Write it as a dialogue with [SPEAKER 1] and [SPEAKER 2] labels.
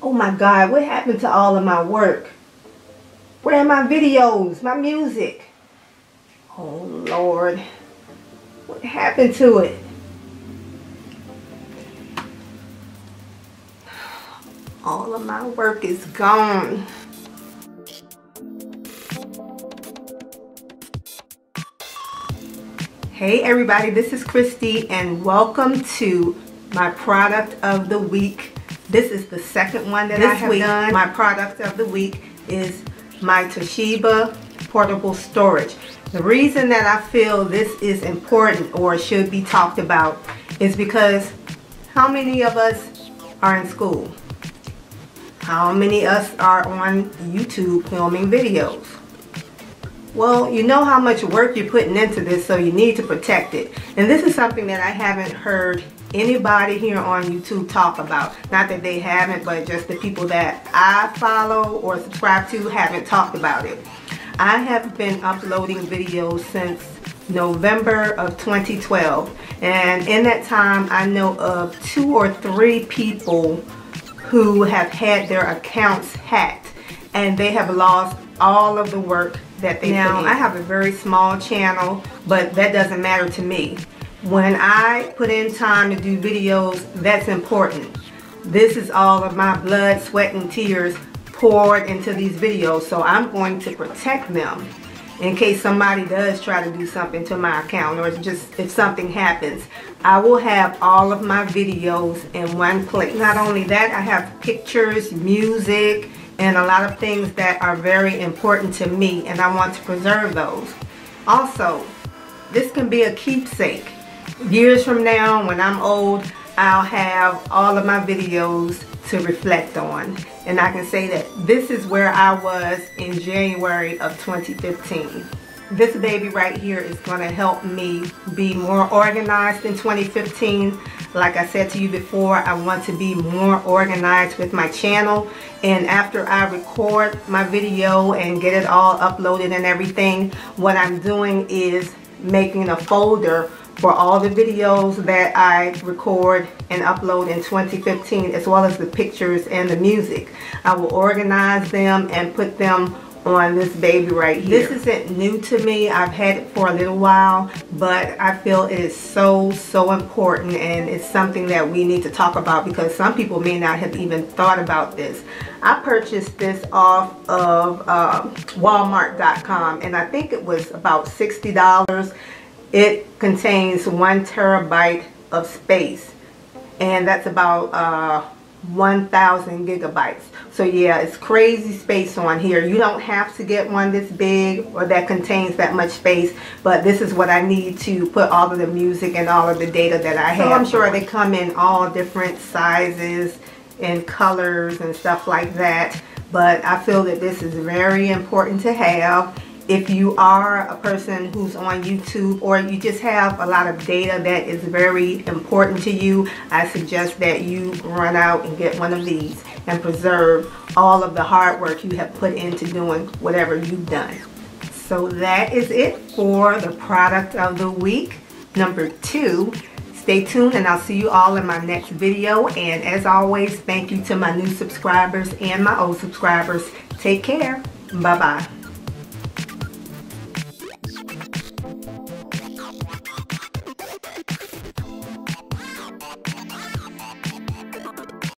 [SPEAKER 1] Oh my God, what happened to all of my work? Where are my videos, my music? Oh Lord, what happened to it? All of my work is gone. Hey everybody, this is Christy and welcome to my product of the week. This is the second one that I have done. My product of the week is my Toshiba portable storage. The reason that I feel this is important or should be talked about is because how many of us are in school? How many of us are on YouTube filming videos? Well, you know how much work you're putting into this, so you need to protect it. And this is something that I haven't heard anybody here on YouTube talk about. Not that they haven't, but just the people that I follow or subscribe to haven't talked about it. I have been uploading videos since November of 2012. And in that time, I know of 2 or 3 people who have had their accounts hacked. And they have lost all of the work that they put in. Now, I have a very small channel, but that doesn't matter to me. When I put in time to do videos, that's important. This is all of my blood, sweat, and tears poured into these videos, so I'm going to protect them in case somebody does try to do something to my account, or just if something happens. I will have all of my videos in one place. Not only that, I have pictures, music, and a lot of things that are very important to me, and I want to preserve those. Also, this can be a keepsake. Years from now, when I'm old, I'll have all of my videos to reflect on, and I can say that this is where I was in January of 2015. This baby right here is going to help me be more organized in 2015. Like I said to you before, I want to be more organized with my channel, and after I record my video and get it all uploaded and everything, what I'm doing is making a folder for all the videos that I record and upload in 2015, as well as the pictures and the music. I will organize them and put them on this baby right here. This isn't new to me. I've had it for a little while, but I feel it is so important, and it's something that we need to talk about because some people may not have even thought about this. I purchased this off of Walmart.com, and I think it was about $60. It contains 1 terabyte of space, and that's about 1,000 gigabytes. So yeah, it's crazy space on here. You don't have to get one this big or that contains that much space, but this is what I need to put all of the music and all of the data that I have. So I'm sure they come in all different sizes and colors and stuff like that, but I feel that this is very important to have. If you are a person who's on YouTube, or you just have a lot of data that is very important to you, I suggest that you run out and get one of these and preserve all of the hard work you have put into doing whatever you've done. So that is it for the product of the week, number 2. Stay tuned and I'll see you all in my next video. And as always, thank you to my new subscribers and my old subscribers. Take care. Bye-bye.